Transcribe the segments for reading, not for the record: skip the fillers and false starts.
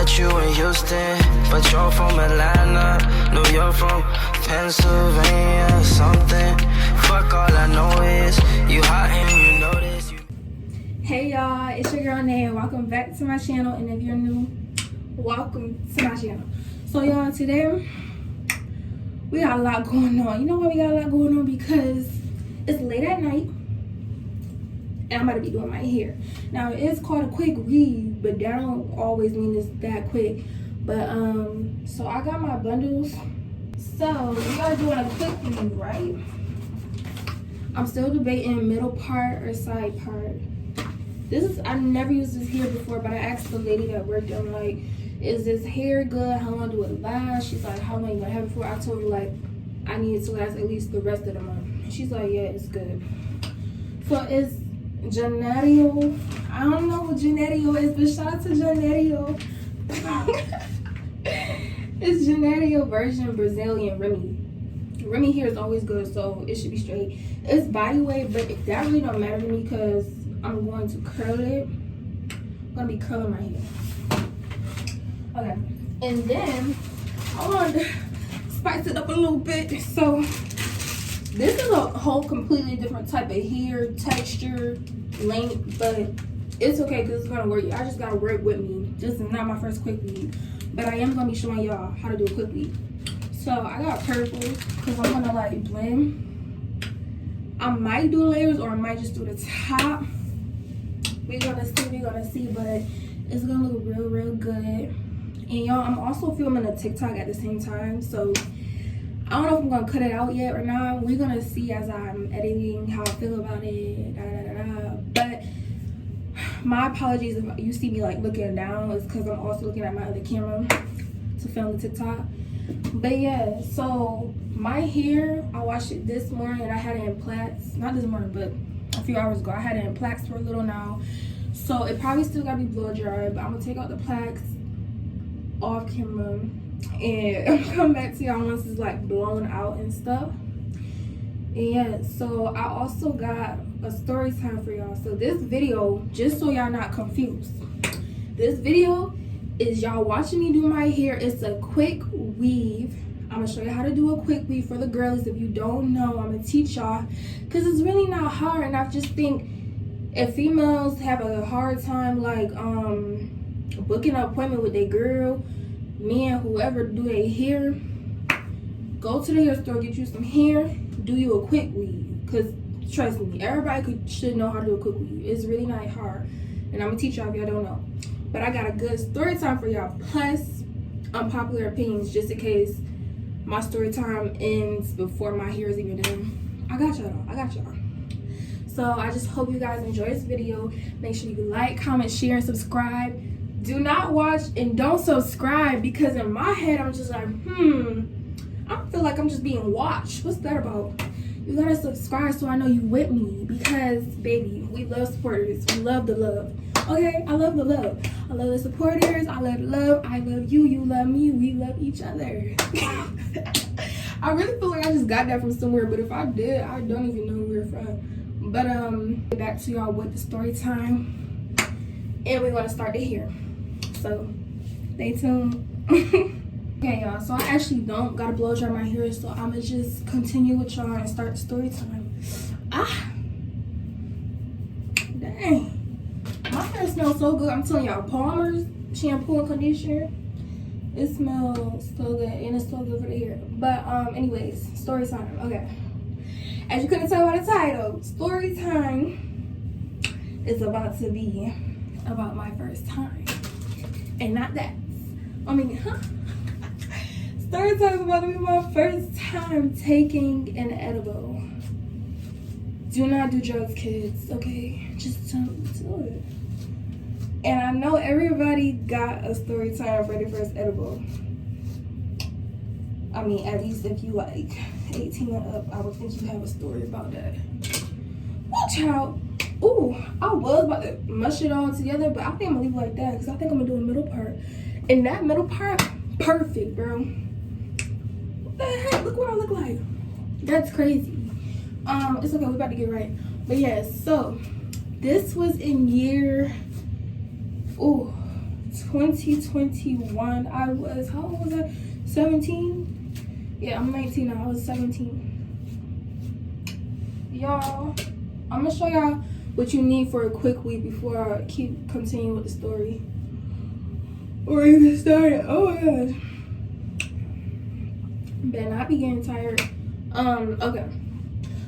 met you in Houston, but you're from Atlanta, New York from Pennsylvania, something. Fuck, all I know is you hot and you know this. Hey y'all, it's your girl Nay, and welcome back to my channel. And if you're new, welcome to my channel. So y'all, today we got a lot going on. You know why we got a lot going on? Because it's late at night and I'm about to be doing my hair. Now it is called a quick weave, but that don't always mean it's that quick. But so I got my bundles. So we are doing a quick weave, right? I'm still debating middle part or side part. I never used this hair before, but I asked the lady that worked, I'm like, is this hair good? How long do it last? She's like, how long you gonna have it for? I told her, like, I need it to last at least the rest of the month. She's like, yeah, it's good. So it's Janeiro. I don't know what Janeiro is, but shout out to Janeiro. It's Janeiro version Brazilian Remy. Remy hair is always good, so it should be straight. It's body weight, but that really don't matter to me because I'm going to curl it. I'm gonna be curling my hair. Okay, and then I want to spice it up a little bit. So this is a whole completely different type of hair texture, length, but it's okay because it's gonna work. I just gotta work with me. This is not my first quick weave, but I am gonna be showing y'all how to do a quick weave. So I got purple because I'm gonna like blend. I might do layers or I might just do the top. We're gonna see, but it's gonna look real good. And y'all, I'm also filming a TikTok at the same time, so I don't know if I'm gonna cut it out yet or not. We're gonna see as I'm editing how I feel about it. But my apologies if you see me like looking down. It's because I'm also looking at my other camera to film the TikTok. But yeah, so my hair, I washed it this morning. I had it in plaits, not this morning, but a few hours ago. I had it in plaits for a little now, so it probably still gotta be blow dry, but I'm gonna take out the plaits off camera and I'm gonna come back to y'all once it's like blown out and stuff. And yeah, so I also got a story time for y'all. So this video, just so y'all not confused, this video is y'all watching me do my hair. It's a quick weave. I'm gonna show you how to do a quick weave for the girls. If you don't know, I'm gonna teach y'all because it's really not hard. And I just think if females have a hard time like booking an appointment with their girl, men, whoever do their hair, go to the hair store, get you some hair, do you a quick weave. Because trust me, everybody should know how to do a quick weave. It's really not hard, and I'm gonna teach y'all if y'all don't know. But I got a good story time for y'all, plus unpopular opinions, just in case my story time ends before my hair is even done. I got y'all. So I just hope you guys enjoy this video. Make sure you like, comment, share, and subscribe. Do not watch and don't subscribe, because in my head I'm just like, I feel like I'm just being watched. What's that about? You gotta subscribe so I know you with me, because baby, we love supporters. We love the love. Okay, I love the love. I love the supporters. I love love. I love you. You love me. We love each other. I really feel like I just got that from somewhere, but if I did, I don't even know where from. But get back to y'all with the story time, and we're gonna start it here. So stay tuned. Okay, y'all. So I actually don't gotta blow dry my hair, so I'ma just continue with y'all and start the story time. Dang. My hair smells so good. I'm telling y'all, Palmer's shampoo and conditioner, it smells so good, and it's so good for the hair. But anyways, story time. Okay, as you couldn't tell by the title, story time is about to be about my first time, and not that. Story time is about to be my first time taking an edible. Do not do drugs, kids, okay? Just don't do it. And I know everybody got a story time for their first edible. I mean, at least if you like 18 and up, I would think you have a story about that. Watch out. Ooh, I was about to mush it all together, but I think I'm gonna leave it like that because I think I'm gonna do a middle part. And that middle part, perfect, bro. What the heck? Look what I look like. That's crazy. It's okay, we're about to get right. But yeah, so this was in year 2021. I was, how old was I? 17? Yeah, I'm 19 now. I was 17. Y'all, I'm gonna show y'all what you need for a quick week before I continue with the story. Or even start it. Oh my gosh. Better not be getting tired. Okay.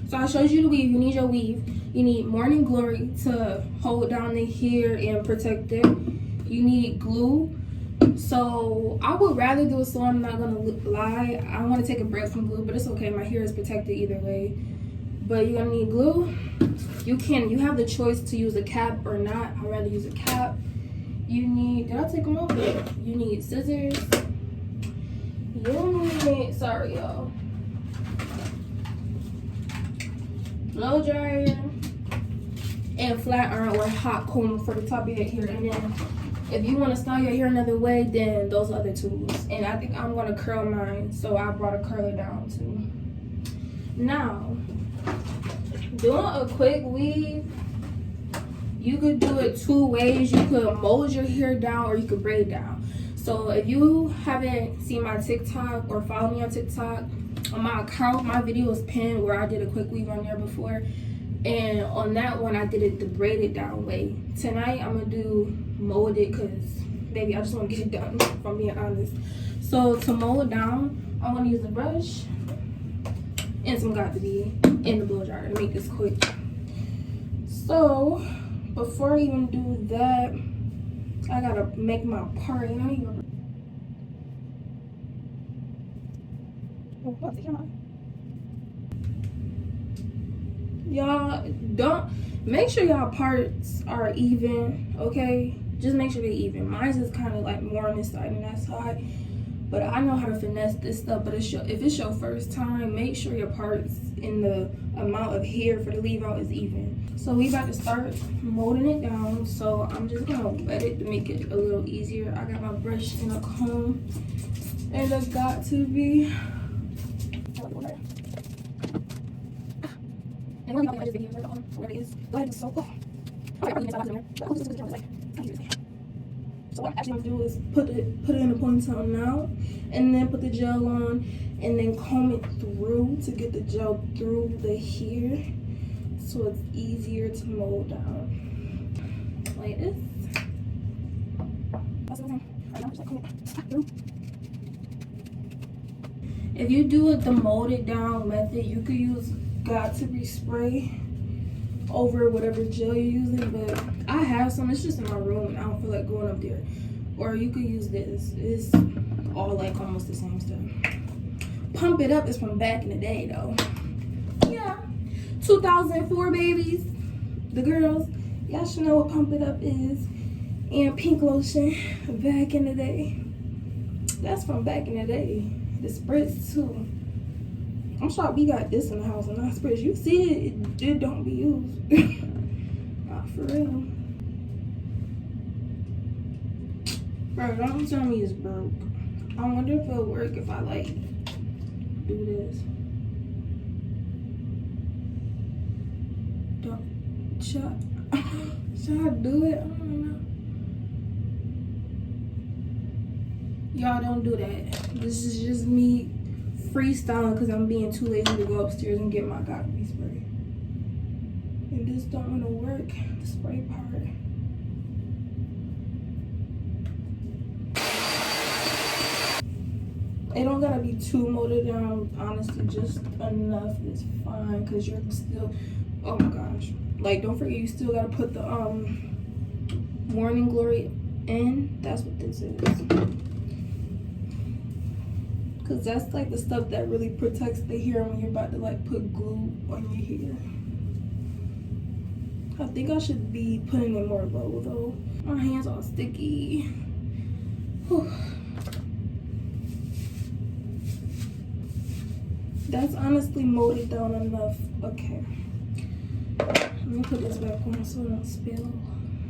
So I showed you the weave. You need your weave. You need Morning Glory to hold down the hair and protect it. You need glue. So I would rather do it, so I'm not gonna lie. I want to take a break from glue, but it's okay. My hair is protected either way. But you're gonna need glue. You have the choice to use a cap or not. I'd rather use a cap. You need, did I take them off? You need scissors. You need, sorry y'all, blow dryer and flat iron or hot comb for the top of your hair. And then if you want to style your hair another way, then those other tools. And I think I'm going to curl mine, so I brought a curler down too. Now, doing a quick weave, you could do it two ways. You could mold your hair down or you could braid down. So if you haven't seen my TikTok or follow me on TikTok, on my account, my video is pinned where I did a quick weave on there before. And on that one, I did it the braided down way. Tonight, I'm going to do molded because, baby, I just want to get it done, if I'm being honest. So to mold down, I'm going to use a brush and some Got2b in the blow dryer to make this quick. So before I even do that, I gotta make my part. And I need y'all don't make sure y'all parts are even, okay? Just make sure they're even. Mine's is kind of like more on this side and that side. But I know how to finesse this stuff. But if it's your first time, make sure your parts in the amount of hair for the leave out is even. So we about to start molding it down. So I'm just gonna wet it to make it a little easier. I got my brush and a comb and a Got2b. And when you this video, where it is, go ahead and soak. So what I'm actually gonna do is put it in a ponytail now, and then put the gel on, and then comb it through to get the gel through the hair, so it's easier to mold down. Like this. That's what I'm right now, just like comb it through. If you do it the molded down method, you could use Got2b spray over whatever gel you're using, but I have some. It's just in my room and I don't feel like going up there. Or you could use this. It's all like almost the same stuff. Pump It Up is from back in the day though. Yeah, 2004 babies, the girls, y'all should know what Pump It Up is. And Pink Lotion, back in the day. That's from back in the day. The spritz too. I'm shocked we got this in the house and not spritz. You see it don't be used. Not for real. Bro, don't tell me it's broke. I wonder if it'll work if I like do this. Should I do it? I don't know. Y'all don't do that. This is just me freestyling because I'm being too lazy to go upstairs and get my Got2b spray. And this don't want to work, the spray part. It don't gotta be too molded down, honestly, just enough is fine because you're still, oh my gosh. Like, don't forget you still gotta put the Morning Glory in. That's what this is. Cause that's like the stuff that really protects the hair when you're about to like put glue on your hair. I think I should be putting it more low though. My hands all sticky. Whew. That's honestly molded down enough. Okay. Let me put this back on so it don't spill.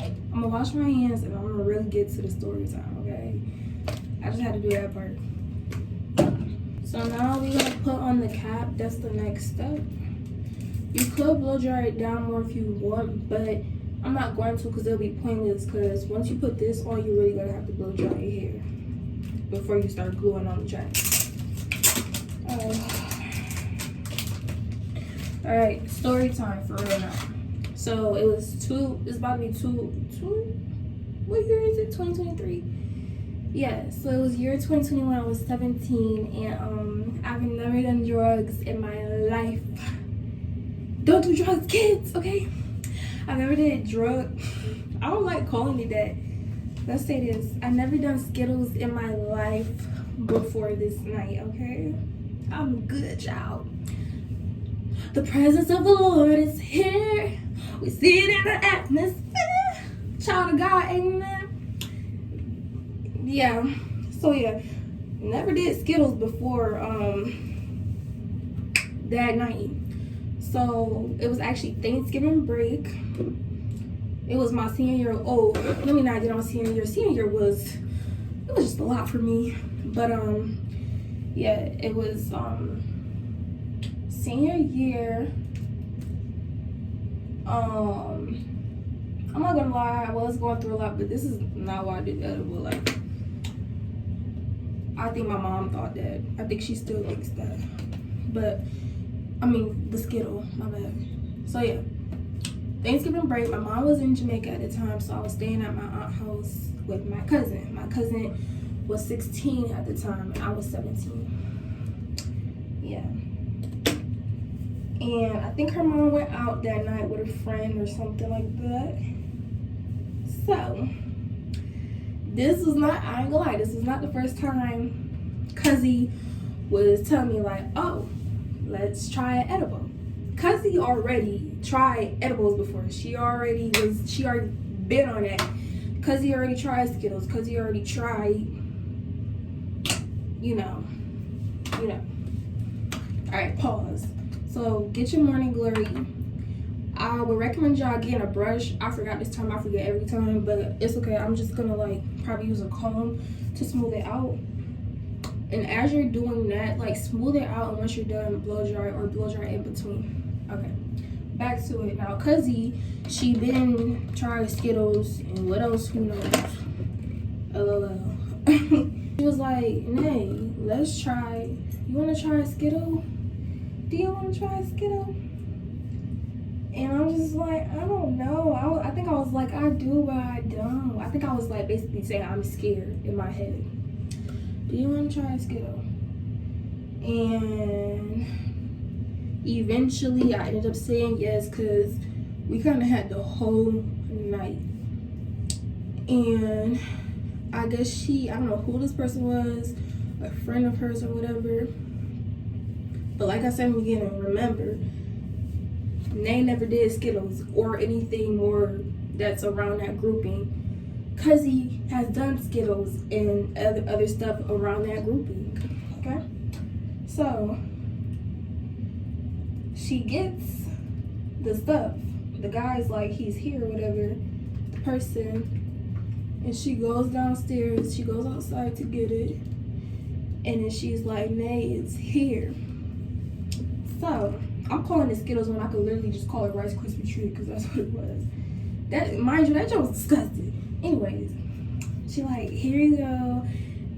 I'm gonna wash my hands and I'm gonna really get to the story time, okay? I just had to do that part. So now we're gonna put on the cap. That's the next step. You could blow dry it down more if you want, but I'm not going to because it'll be pointless, because once you put this on, you're really going to have to blow dry your hair before you start gluing on the track. Alright, story time for real now. So it's about to be what year is it? 2023? Yeah, so it was year 2021. I was 17, and I've never done drugs in my life. Don't do drugs, kids, okay? I've never did a drug. I don't like calling it that. Let's say this. I've never done Skittles in my life before this night, okay? I'm a good child. The presence of the Lord is here. We see it in the atmosphere. Child of God, amen. Yeah. So yeah, never did Skittles before that night. So it was actually Thanksgiving break. It was my senior year. Oh, let me not get on senior year. Senior year was just a lot for me. But yeah, it was senior year. I'm not gonna lie, I was going through a lot, but this is not why I did edible. Like, I think my mom thought that. I think she still thinks that. But I mean, the Skittle, my bad. So yeah, Thanksgiving break, my mom was in Jamaica at the time, so I was staying at my aunt's house with my cousin. My cousin was 16 at the time, and I was 17. Yeah. And I think her mom went out that night with a friend or something like that. So, this was not, I ain't gonna lie, this was not the first time Cuzzy was telling me like, oh, let's try an edible. Cuzzy already tried edibles before. She already been on that. Cuzzy already tried Skittles. Cuzzy already tried, you know. Alright, pause. So get your morning glory. I would recommend y'all getting a brush. I forgot this time, I forget every time, but it's okay. I'm just gonna like probably use a comb to smooth it out. And as you're doing that, like smooth it out, and once you're done, blow dry or blow dry in between. Okay, back to it. Now Cuzzy, she been trying Skittles and what else, who knows? LOL. She was like, Nay, let's try, you wanna try a Skittle? Do you wanna try a Skittle? And I'm just like, I don't know. I think I was like, I do, but I don't. I think I was like basically saying I'm scared in my head. Do you want to try a Skittle? And eventually I ended up saying yes, because we kind of had the whole night. And I guess I don't know who this person was, a friend of hers or whatever. But like I said in the beginning, remember, Nay never did Skittles or anything more that's around that grouping. Cuzzy has done Skittles and other stuff around that grouping. Okay? So she gets the stuff. The guy's like, he's here or whatever, the person. And she goes downstairs, she goes outside to get it. And then she's like, Nay, it's here. So I'm calling it Skittles when I could literally just call it Rice Krispie Treat, because that's what it was. That, mind you, that joke was disgusting. Anyways, she like, here you go.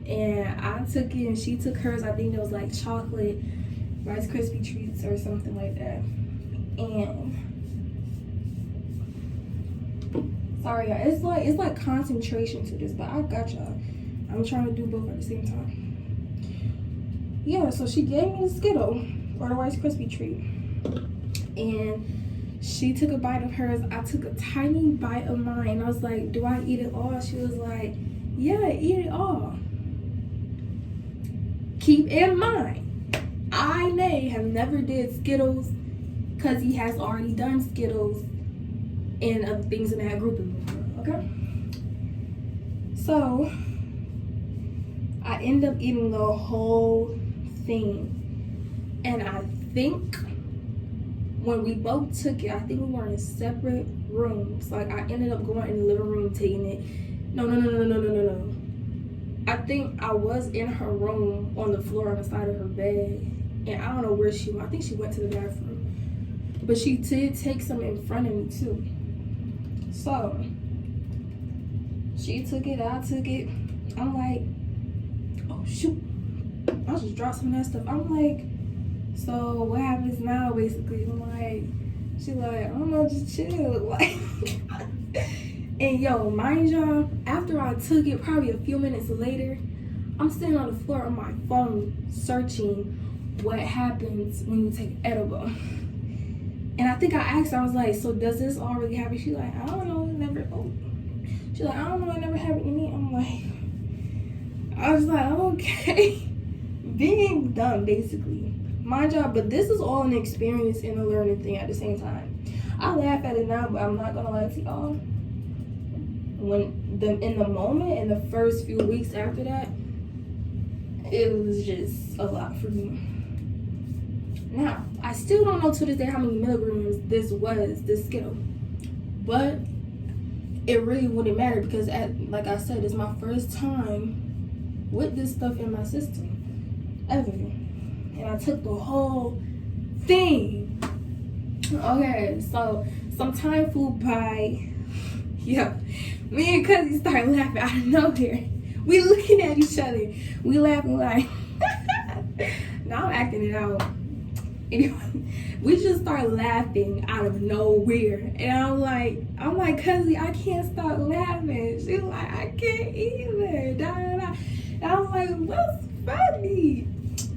And I took it and she took hers. I think it was like chocolate Rice Krispie Treats or something like that. And sorry y'all, it's like concentration to this, but I got y'all. I'm trying to do both at the same time. Yeah, so she gave me the Skittle or the Rice Krispie Treat. And she took a bite of hers. I took a tiny bite of mine. I was like, do I eat it all? She was like, yeah, eat it all. Keep in mind, I, Nay, have never did Skittles, because he has already done Skittles and other things in that grouping before, okay? So, I end up eating the whole thing. And I think when we both took it, I think we were in separate rooms. Like, I ended up going in the living room taking it. No. I think I was in her room on the floor on the side of her bed. And I don't know where she went. I think she went to the bathroom. But she did take some in front of me too. So she took it, I took it. I'm like, oh shoot, I just dropped some of that stuff. I'm like, so what happens now? Basically, I'm like, she like, I don't know, just chill, like. And yo, mind y'all, after I took it, probably a few minutes later, I'm sitting on the floor on my phone searching what happens when you take edible. And I think I asked her, I was like, so does this already happen? She's like, I don't know, it never, she's like, I don't know, it never happened to me. I'm like, I was like, okay. Being dumb, basically. Mind y'all, but this is all an experience and a learning thing at the same time. I laugh at it now, but I'm not gonna lie to y'all. In the moment, in the first few weeks after that, it was just a lot for me. Now, I still don't know to this day how many milligrams this Skittle. But it really wouldn't matter because, like I said, it's my first time with this stuff in my system ever. And I took the whole thing. Okay, so some time flew by. Yeah, me and Cuzzy started laughing out of nowhere. We looking at each other. We laughing like, now I'm acting it out. Anyway, we just started laughing out of nowhere. And I'm like, Cuzzy, I can't stop laughing. She's like, I can't either. Da, da, da. And I'm like, what's funny?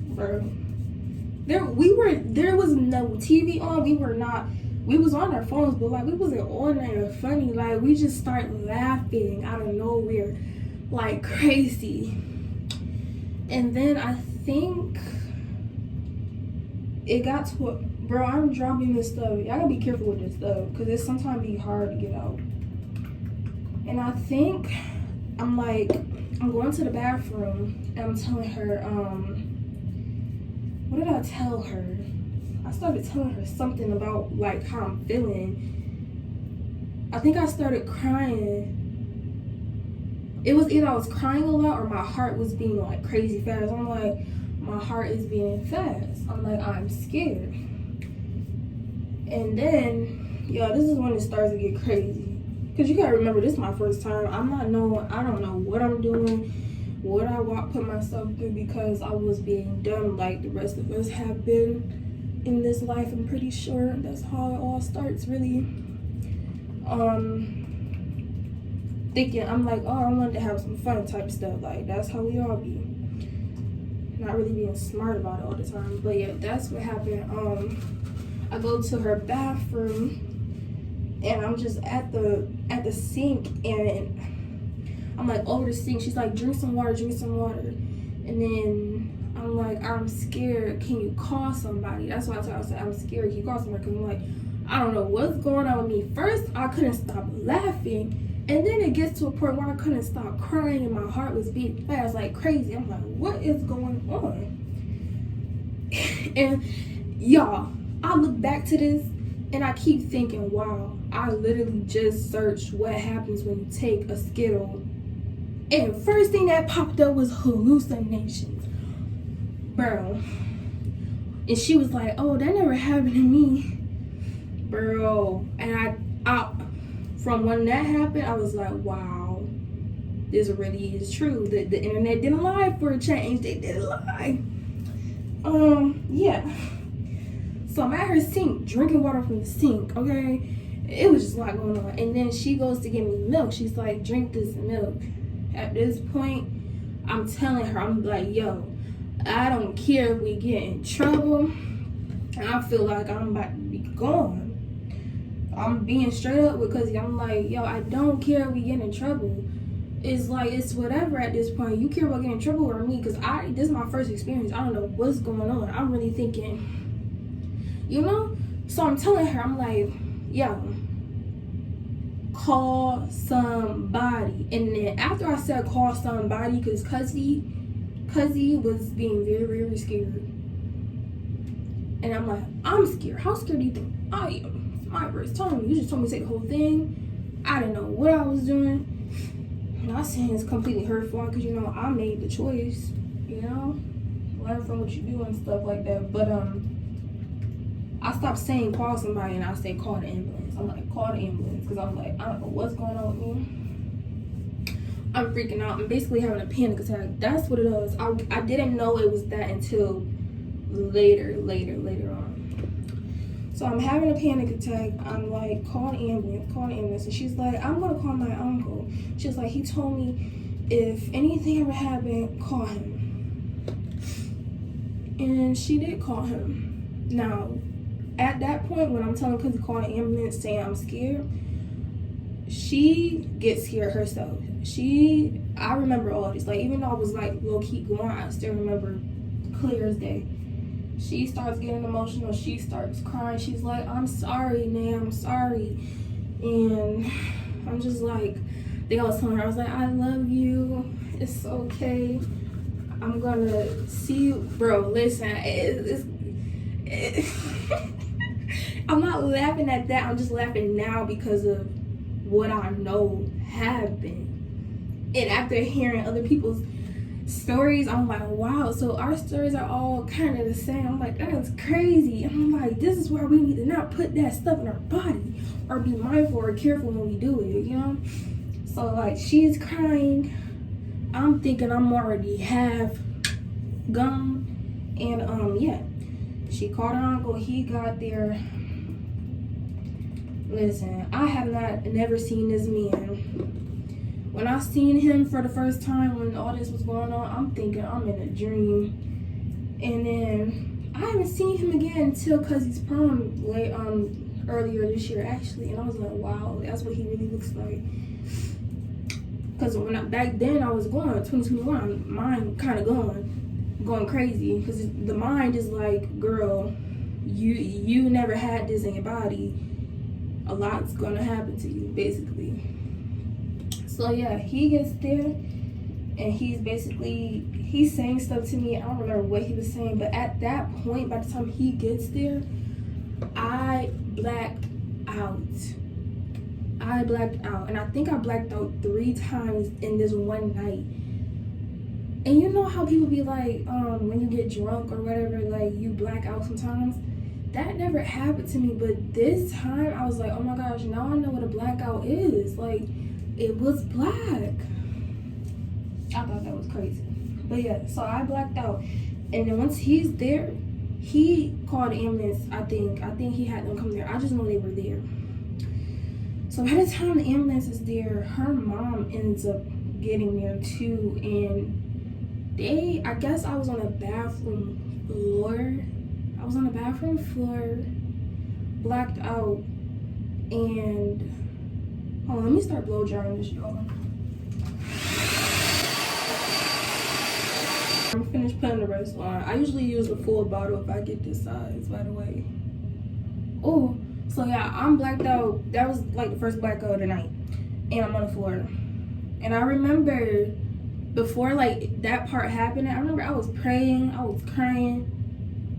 Bro. There was no TV on. We was on our phones, but like we wasn't on there funny. Like we just started laughing out of nowhere like crazy. And then I think it got to a, bro, I'm dropping this stuff. Y'all gotta be careful with this stuff because it sometimes be hard to get out. And I think I'm going to the bathroom and I'm telling her, what did I tell her? I started telling her something about like how I'm feeling. I think I started crying. It was either I was crying a lot or my heart was being like crazy fast. I'm like, my heart is beating fast. I'm like, I'm scared. And then, yo, this is when it starts to get crazy. Cause you gotta remember, this is my first time. I don't know what I'm doing, what I put myself through because I was being dumb like the rest of us have been in this life. I'm pretty sure that's how it all starts, really. Thinking, I'm like, oh, I wanted to have some fun type stuff. Like, that's how we all be. Not really being smart about it all the time. But yeah, that's what happened. I go to her bathroom and I'm just at the sink and I'm like over the sink. She's like, drink some water. And then I'm like, I'm scared. Can you call somebody? That's why I said I'm scared. Can you call somebody? Because I'm like, I don't know what's going on with me. First, I couldn't stop laughing. And then it gets to a point where I couldn't stop crying and my heart was beating fast like crazy. I'm like, what is going on? And y'all, I look back to this and I keep thinking, wow, I literally just searched what happens when you take a Skittle. And first thing that popped up was hallucinations. Bro. And she was like, oh, that never happened to me. Bro. And I from when that happened, I was like, wow, this really is true. The internet didn't lie for a change. They didn't lie. Yeah. So I'm at her sink, drinking water from the sink, okay? It was just a lot going on. And then she goes to get me milk. She's like, drink this milk. At this point, I'm telling her, I'm like, yo, I don't care if we get in trouble. I feel like I'm about to be gone. I'm being straight up because I'm like, yo, I don't care if we get in trouble. It's like, it's whatever at this point. You care about getting in trouble or me? Because this is my first experience. I don't know what's going on. I'm really thinking, you know? So I'm telling her, I'm like, yo, call somebody. And then after I said call somebody, because Cuzzy was being very, very scared. And I'm like, I'm scared. How scared do you think I am? It's my first time. You just told me to take the whole thing. I didn't know what I was doing. I'm not saying it's completely her fault because, you know, I made the choice, you know? Learn from what you do and stuff like that. But I stopped saying call somebody and I say call the ambulance. ambulance. I'm like, call the ambulance, because I'm like, I don't know what's going on with me. I'm freaking out. I'm basically having a panic attack. That's what it is. I didn't know it was that until later on. So I'm having a panic attack. I'm like, call the ambulance. And she's like, I'm gonna call my uncle. She's like, he told me if anything ever happened, call him. And she did call him. Now, at that point, when I'm telling Cookie to call the ambulance saying I'm scared, she gets scared herself. I remember all this. Like, even though I was like low-key going, I still remember clear as day. She starts getting emotional. She starts crying. She's like, I'm sorry, Nan, I'm sorry. And I'm just like, I think I was telling her, I was like, I love you. It's okay. I'm gonna see you. Bro, listen, I'm not laughing at that. I'm just laughing now because of what I know happened. And after hearing other people's stories, I'm like, wow, so our stories are all kind of the same. I'm like, that's crazy. And I'm like, this is why we need to not put that stuff in our body or be mindful or careful when we do it, you know? So, like, she's crying. I'm thinking I'm already half gone. And, yeah. She called her uncle. He got there. Listen, I have never seen this man. When I seen him for the first time when all this was going on, I'm thinking I'm in a dream. And then I haven't seen him again until Cousin's prom earlier this year, actually. And I was like, wow, that's what he really looks like. Because back then I was going, 2021, mind kind of going crazy. Because the mind is like, girl, you never had this in your body. A lot's going to happen to you, basically. So yeah, he gets there and he's saying stuff to me. I don't remember what he was saying, but at that point, by the time he gets there, I blacked out. And I think I blacked out 3 times in this one night. And you know how people be like, when you get drunk or whatever, like you black out sometimes? That never happened to me, but this time I was like, oh my gosh, now I know what a blackout is. Like, it was black. I thought that was crazy. But yeah, so I blacked out. And then once he's there, he called the ambulance, I think he had them come there. I just know they were there. So by the time the ambulance is there, her mom ends up getting there too. And I guess I was on the bathroom floor. Blacked out. And hold on, let me start blow drying this, y'all. I'm finished putting the rest on. I usually use a full bottle if I get this size, by the way. Oh, so yeah, I'm blacked out. That was like the first blackout of the night. And I'm on the floor. And I remember before like that part happened, I remember I was praying, I was crying.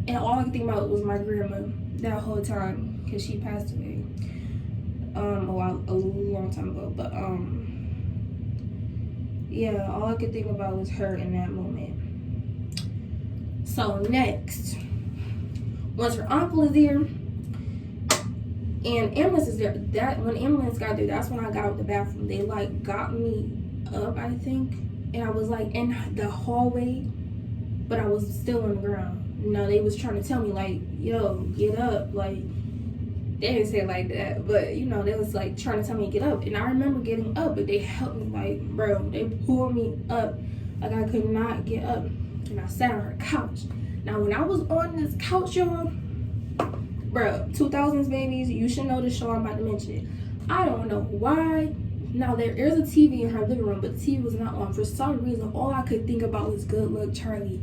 And all I could think about was my grandma that whole time, because she passed away. A long time ago, but yeah, all I could think about was her in that moment. So next, once her uncle is there and ambulance is there, when ambulance got there, that's when I got out the bathroom. They like got me up, I think, and I was like in the hallway, but I was still on the ground. No, they was trying to tell me like, yo, get up, like. They didn't say it like that, but you know, they was like trying to tell me to get up. And I remember getting up, but they helped me, like, bro, they pulled me up like I could not get up. And I sat on her couch. Now, when I was on this couch, y'all, bro, 2000s babies, you should know the show I'm about to mention. I don't know why. Now, there's a TV in her living room, but the TV was not on. For some reason, all I could think about was Good Luck Charlie.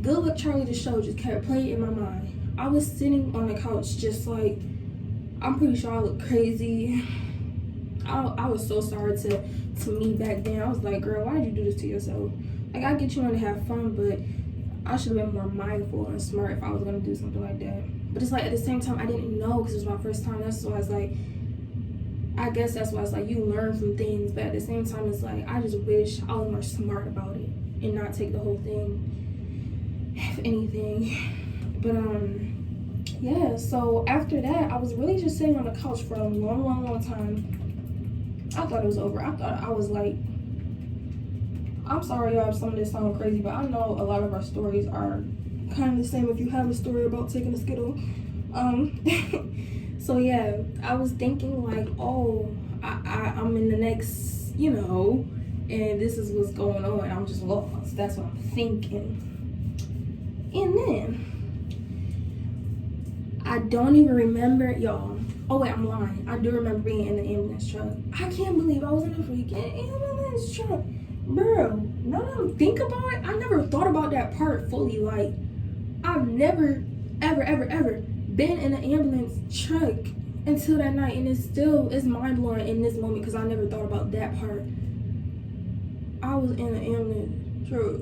Good Luck Charlie, the show, just kept playing in my mind. I was sitting on the couch just like, I'm pretty sure I look crazy. I was so sorry to me back then. I was like, girl, why did you do this to yourself? Like, I get you want to have fun, but I should have been more mindful and smart if I was going to do something like that. But it's like, at the same time, I didn't know because it was my first time. That's why I was like, I guess that's why it's like, you learn from things. But at the same time, it's like, I just wish I was more smart about it and not take the whole thing, if anything. But, yeah, so after that, I was really just sitting on the couch for a long time. I thought it was over. I thought I was like, I'm sorry, y'all, if some of this sounds crazy, but I know a lot of our stories are kind of the same if you have a story about taking a Skittle. So yeah, I was thinking like, oh, I'm in the next, you know, and this is what's going on. I'm just lost. That's what I'm thinking. And then I don't even remember, y'all. Oh wait, I'm lying. I do remember being in the ambulance truck. I can't believe I was in a freaking ambulance truck. Bro, now that I think about it, I never thought about that part fully. Like, I've never, ever been in an ambulance truck until that night. And it's mind-blowing in this moment because I never thought about that part. I was in an ambulance truck.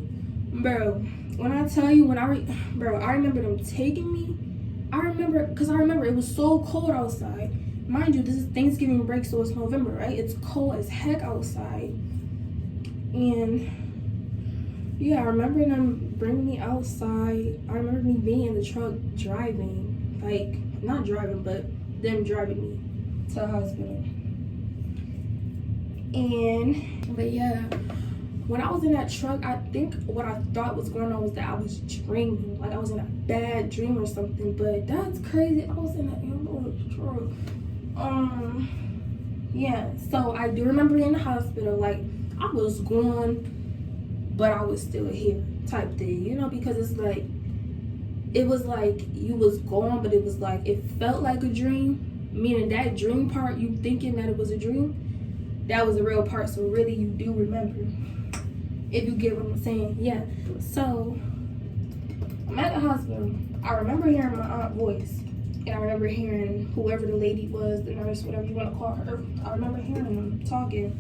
Bro, when I tell you, I remember them taking me. I remember it was so cold outside. Mind you, this is Thanksgiving break, so it's November, right? It's cold as heck outside. And yeah, I remember them bringing me outside. I remember me being in the truck driving. Like, not driving, but them driving me to the hospital. But yeah, when I was in that truck, I think what I thought was going on was that I was dreaming. Like I was in a bad dream or something. But that's crazy. I was in an ambulance truck. Yeah, so I do remember being in the hospital. Like, I was gone, but I was still here type thing. You know, because it's like, it was like you was gone, but it was like, it felt like a dream. Meaning that dream part, you thinking that it was a dream, that was a real part. So really, you do remember. If you get what I'm saying. Yeah, so I'm at the hospital. I remember hearing my aunt's voice, and I remember hearing whoever the lady was, the nurse, whatever you want to call her. I remember hearing them talking,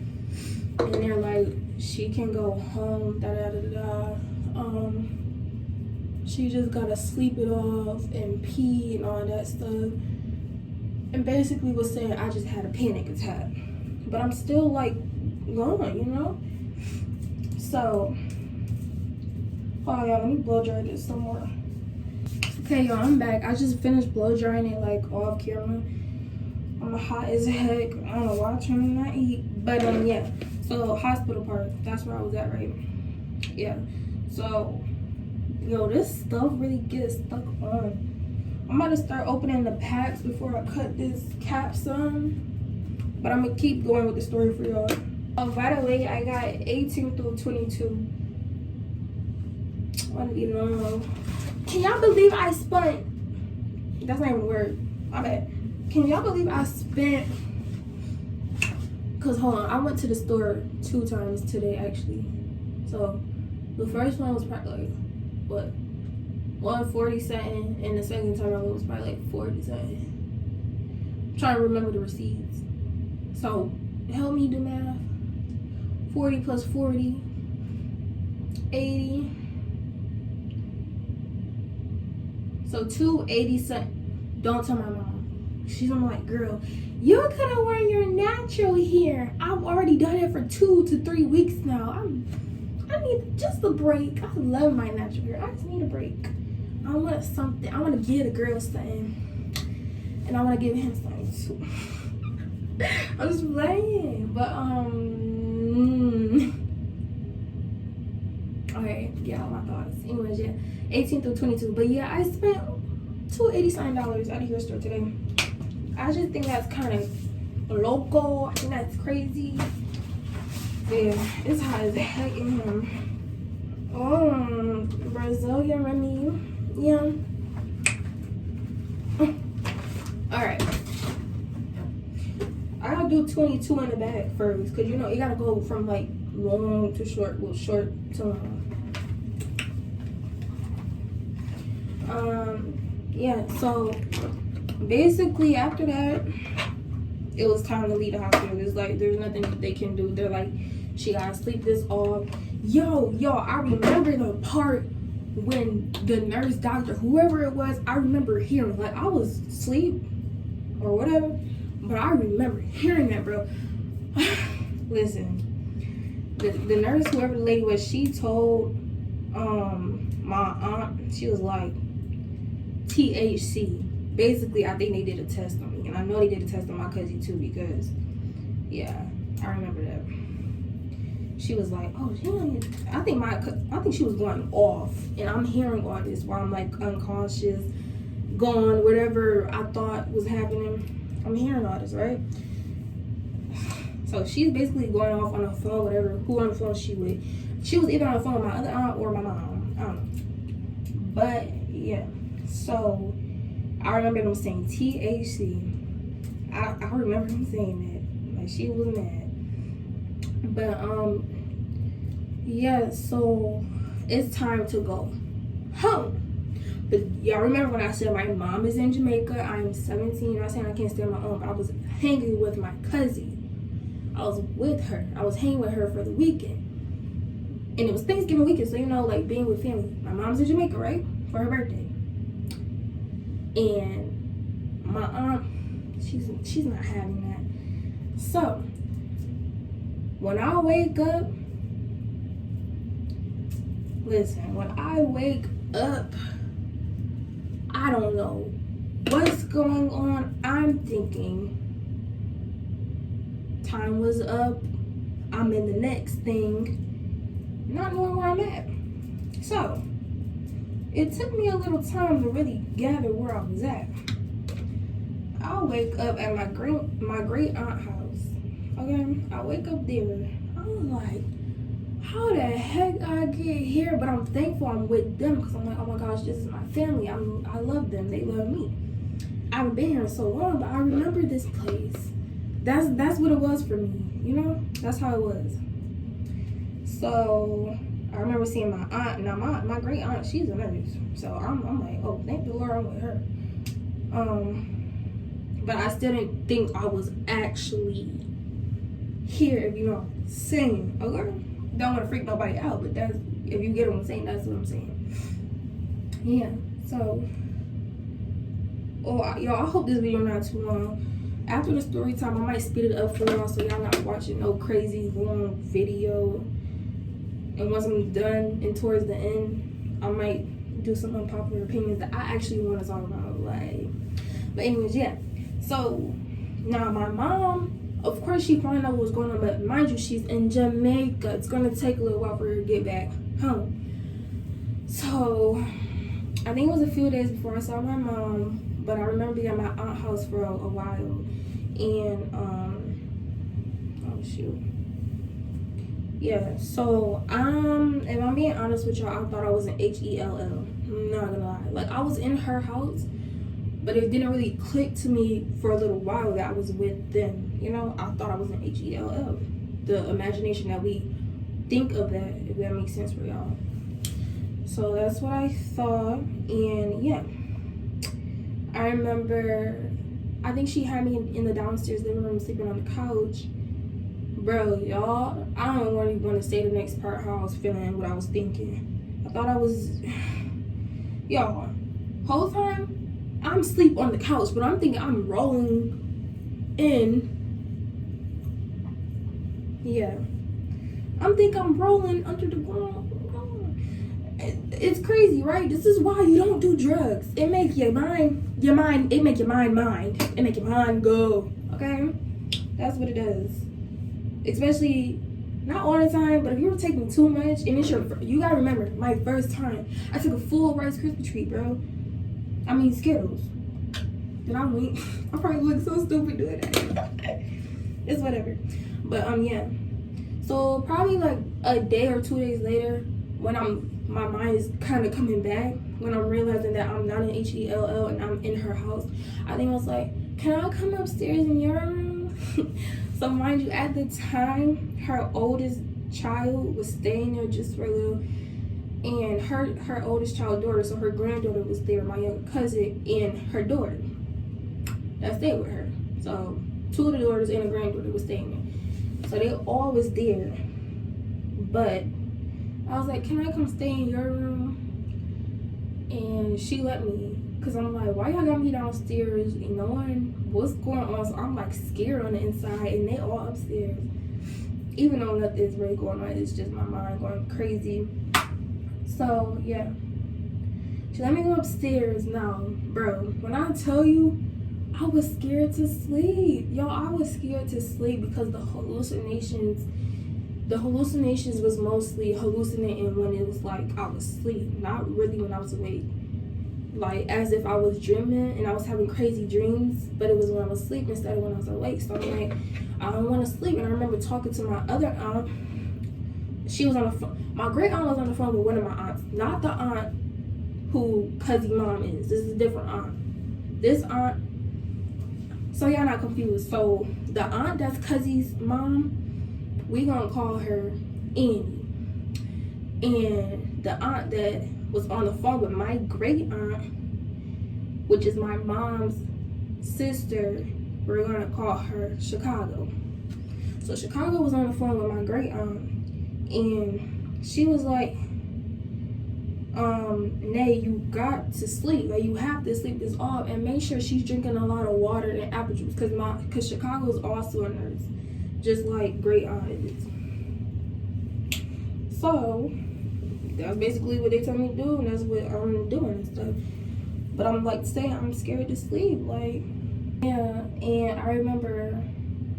and they're like, she can go home, she just gotta sleep it off and pee and all that stuff, and basically was saying I just had a panic attack, but I'm still like going, you know. So, hold on, y'all, let me blow dry this some more. Okay, y'all, I'm back. I just finished blow drying it like off camera. I'm hot as heck. I don't know why I'm trying to not eat. But yeah. So hospital part, that's where I was at, right? Yeah. So, yo, this stuff really gets stuck on. I'm about to start opening the packs before I cut this cap some. But I'm gonna keep going with the story for y'all. Oh, by the way, I got 18 through 22. I want to be normal. Can y'all believe I spent? That's not even a word. My bad. Can y'all believe I spent? Cause hold on, I went to the store 2 times today actually. So the first one was probably like what, 140 something, and the second time I went was probably like 40 something. I'm trying to remember the receipts. So help me do math. 40 plus 40, 80. So 280 something. Don't tell my mom. She's like, girl, you could have worn your natural hair. I've already done it for 2 to 3 weeks now. I need just a break. I love my natural hair. I just need a break. I want something. I want to give the girl something, and I want to give him something too. I'm just playing, but okay, yeah, all my thoughts. Anyways, yeah, 18 through 22. But yeah, I spent $280 something at a hair store today. I just think that's kind of local. I think that's crazy. Yeah, it's hot as heck in here. Brazilian Remy. Yeah. Alright. I gotta do 22 in the back first, cause you know you gotta go from like long to short, well, short to long. Yeah, so basically after that, it was time to leave the hospital. It's like there's nothing they can do. They're like, she gotta sleep this off. Yo, I remember the part when the nurse, doctor, whoever it was, I remember hearing, like I was asleep or whatever, but I remember hearing that, bro. Listen, the nurse, whoever the lady was, she told my aunt, she was like, THC, basically, I think they did a test on me, and I know they did a test on my cousin too, because yeah, I remember that. She was like, oh, I think she was going off, and I'm hearing all this while I'm like unconscious, gone, whatever I thought was happening. I'm hearing all this, right? So she's basically going off on the phone, whatever, who on the phone she with. She was either on the phone with my other aunt or my mom. I don't know. But yeah, so I remember them saying THC. I remember them saying that. Like, she was mad. But yeah, so it's time to go home. But y'all remember when I said my mom is in Jamaica, I'm 17. I'm not saying I can't stay on my own, but I was hanging with my cousin. I was with her. I was hanging with her for the weekend. And it was Thanksgiving weekend, so you know, like being with family. My mom's in Jamaica, right? For her birthday. And my aunt, she's not having that. So when I wake up, listen, when I wake up, I don't know what's going on. I'm thinking time was up. I'm in the next thing, not knowing where I'm at. So it took me a little time to really gather where I was at. I wake up at my great aunt house. Okay, I wake up there. I was like, how the heck I get here? But I'm thankful I'm with them, because I'm like, oh my gosh, this is my family. I love them. They love me. I haven't been here in so long, but I remember this place. That's what it was for me. You know, that's how it was. So I remember seeing my aunt. Now my great aunt, she's a nurse. So I'm like, oh, thank the Lord I'm with her. But I still didn't think I was actually here, if you know what I'm saying. Okay? Don't want to freak nobody out, but that's, if you get what I'm saying, that's what I'm saying. Yeah, so y'all, I hope this video not too long. After the story time, I might speed it up for y'all, so y'all not watching no crazy long video. And once I'm done and towards the end, I might do some unpopular opinions that I actually want to talk about. Like, but anyways, yeah. So now my mom, of course, she probably know what's going on, but mind you, she's in Jamaica. It's gonna take a little while for her to get back home. So I think it was a few days before I saw my mom, but I remember being at my aunt's house for a while. And oh shoot, yeah. So if I'm being honest with y'all, I thought I was an HELL. I'm not gonna lie. Like, I was in her house, but it didn't really click to me for a little while that I was with them. You know, I thought I was an HELL. The imagination that we think of that, if that makes sense for y'all. So that's what I thought. And yeah, I remember, I think she had me in the downstairs living room sleeping on the couch. Bro, y'all, I don't really want to say the next part how I was feeling, what I was thinking. I thought I was, y'all, whole time I'm asleep on the couch, but I'm thinking I'm rolling in. Yeah, I'm thinking I'm rolling under the ground. It's crazy, right? This is why you don't do drugs. It make your mind, it make your mind go, okay? That's what it does. Especially, not all the time, but if you were taking too much, and it's you gotta remember, my first time, I took a full Rice Krispie treat, bro. I mean, Skittles. Did I wink? I probably look so stupid doing that. It's whatever. But, yeah. So, probably like a day or 2 days later, when my mind is kind of coming back, when I'm realizing that I'm not an HELL and I'm in her house, I think I was like, can I come upstairs in your room? So mind you, at the time, her oldest child was staying there just for a little, and her oldest child daughter, so her granddaughter was there, my younger cousin, and her daughter that stayed with her. So 2 of the daughters and a granddaughter was staying there. So they all was there. But I was like, can I come stay in your room? And she let me. Because I'm like, why y'all got me downstairs and knowing what's going on? So I'm like scared on the inside, and they all upstairs. Even though nothing's really going on, it's just my mind going crazy. So yeah, She let me go upstairs. Now, bro, when I tell you, I was scared to sleep. Y'all, I was scared to sleep because the hallucinations was mostly hallucinating when it was like I was asleep, not really when I was awake. Like as if I was dreaming and I was having crazy dreams, but it was when I was asleep instead of when I was awake. So I'm like, I don't want to sleep. And I remember talking to my other aunt. She was on the phone. My great aunt was on the phone with one of my aunts, not the aunt who Cuzzy mom is. This is a different aunt. This aunt, so y'all not confused. So the aunt that's Cuzzy's mom, we gonna call her Annie. And the aunt that was on the phone with my great aunt, which is my mom's sister, we're gonna call her Chicago. So Chicago was on the phone with my great aunt, and she was like, Nay, you got to sleep. Like, you have to sleep this off and make sure she's drinking a lot of water and apple juice, because Chicago's also a nurse, just like great aunt is. So that's basically what they told me to do, and that's what I'm doing and stuff. But I'm like saying I'm scared to sleep, like, yeah. And I remember,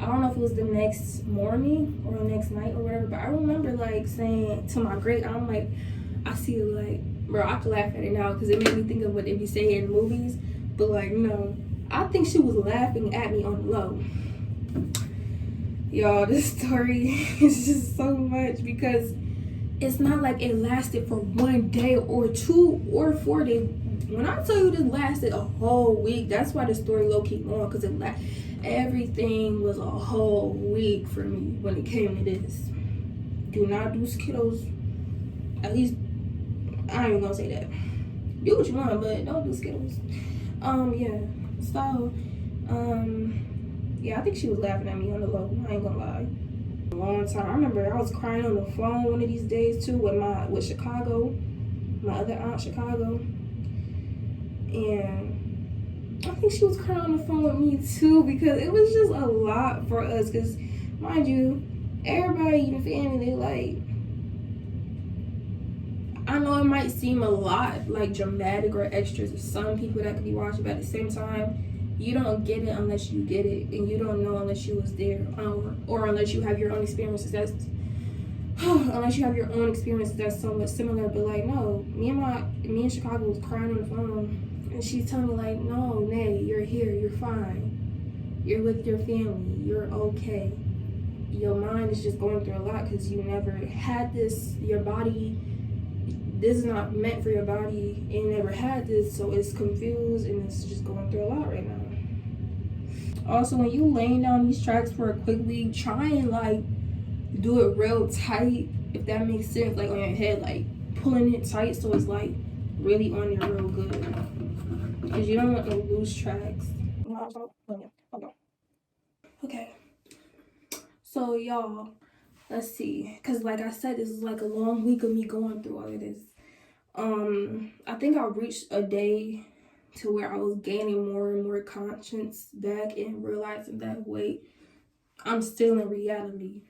I don't know if it was the next morning or the next night or whatever, but I remember like saying to my great aunt, I'm like, I see, like, bro, I can laugh at it now because it made me think of what they be saying in movies, but like, no, I think she was laughing at me on the low. Y'all, this story is just so much because it's not like it lasted for 1 day or 2 or 4 days. When I tell you this lasted a whole week, that's why the story low-key long, because everything was a whole week for me when it came to this. Do not do Skittles. At least, I ain't even gonna say that. Do what you want, but don't do Skittles. Yeah. So, yeah, I think she was laughing at me on the low. I ain't gonna lie. A long time. I remember I was crying on the phone one of these days too with Chicago, my other aunt Chicago, and I think she was crying on the phone with me too because it was just a lot for us. Cause mind you, everybody in the family, they like, I know it might seem a lot like dramatic or extra to some people that could be watching, but at the same time, you don't get it unless you get it, and you don't know unless you was there, or unless you have your own experiences that's somewhat similar. But like, no, me and Chicago was crying on the phone, and she's telling me like, no, Nay, you're here, you're fine, you're with your family, you're okay. Your mind is just going through a lot because you never had this. Your body, this is not meant for your body, and you never had this, so it's confused and it's just going through a lot right now. Also, when you laying down these tracks for a quick week, try and like do it real tight, if that makes sense, like on your head, like pulling it tight so it's like really on you real good, because you don't want no loose tracks. Okay, so y'all, let's see, because like I said, this is like a long week of me going through all of this. I think I reached a day to where I was gaining more and more conscience back and realizing that, wait, I'm still in reality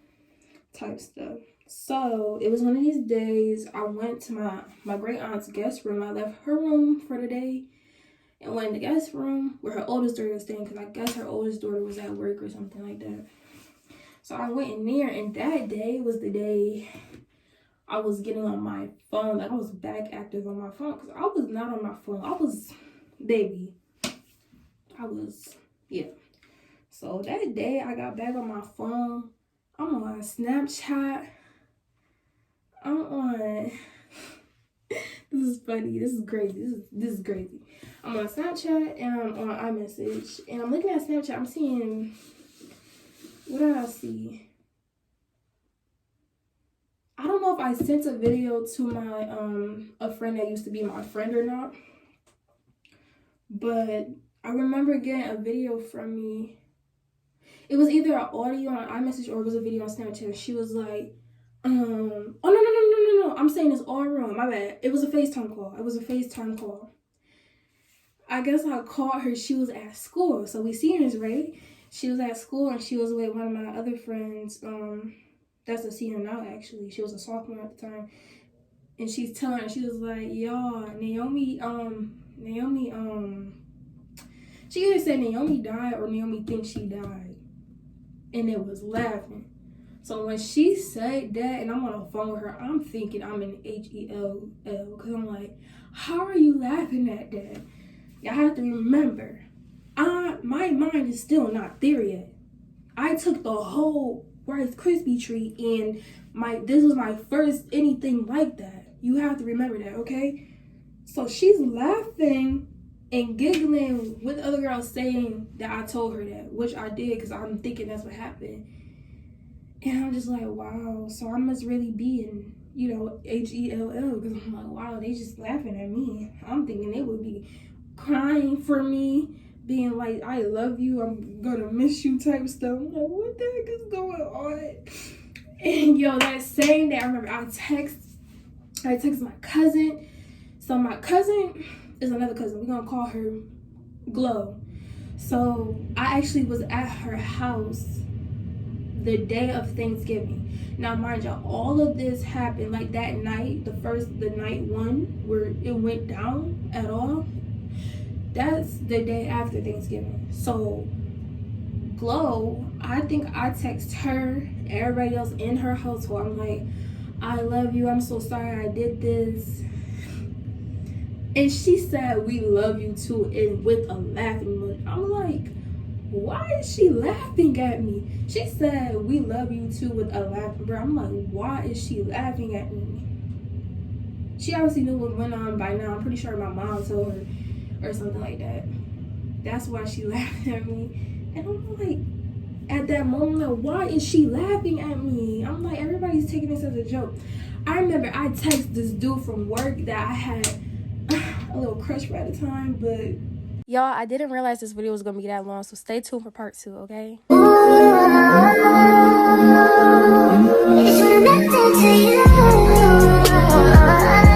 type stuff. So it was one of these days I went to my great aunt's guest room. I left her room for the day and went in the guest room where her oldest daughter was staying, because I guess her oldest daughter was at work or something like that. So I went in there, and that day was the day I was getting on my phone. Like, I was back active on my phone, because I was not on my phone. Yeah. So that day I got back on my phone. I'm on Snapchat. I'm on, this is funny. This is crazy. This is crazy. I'm on Snapchat and I'm on iMessage. And I'm looking at Snapchat. I'm seeing, what did I see? I don't know if I sent a video to my a friend that used to be my friend or not, but I remember getting a video from me. It was either an audio on iMessage or it was a video on Snapchat. She was like, oh no, I'm saying this all wrong, my bad. It was a FaceTime call. I guess I called her. She was at school, so we seniors, right? She was at school and she was with one of my other friends, that's a senior now actually. She was a sophomore at the time. and she's telling her, she was like, y'all, Naomi, she either said Naomi died or Naomi thinks she died. And it was laughing. So when she said that, and I'm on the phone with her, I'm thinking I'm in HELL, because I'm like, how are you laughing at that? Y'all have to remember, my mind is still not there yet. I took the whole Rice Krispie treat, and this was my first anything like that. You have to remember that, okay? So she's laughing and giggling with other girls saying that I told her that, which I did because I'm thinking that's what happened. And I'm just like, wow, so I must really be in, HELL, because I'm like, wow, they just laughing at me. I'm thinking they would be crying for me, being like, I love you, I'm gonna miss you type stuff. I'm like, what the heck is going on? And that same day, I remember I texted my cousin. So my cousin is another cousin. We're gonna call her Glow. So I actually was at her house the day of Thanksgiving. Now, mind y'all, all of this happened like that night, the night one where it went down at all. That's the day after Thanksgiving. So Glow, I think I text her, everybody else in her household. I'm like, I love you. I'm so sorry I did this. And she said, we love you too, and with a laughing emoji. I'm like, why is she laughing at me? She said, we love you too, with a laughing bro. I'm like, why is she laughing at me? She obviously knew what went on by now. I'm pretty sure my mom told her or something like that. That's why she laughed at me. And I'm like, at that moment, like, why is she laughing at me? I'm like, everybody's taking this as a joke. I remember I texted this dude from work that I had a little crush for at the time, but y'all, I didn't realize this video was gonna be that long, so stay tuned for part 2, okay? It's connected to you.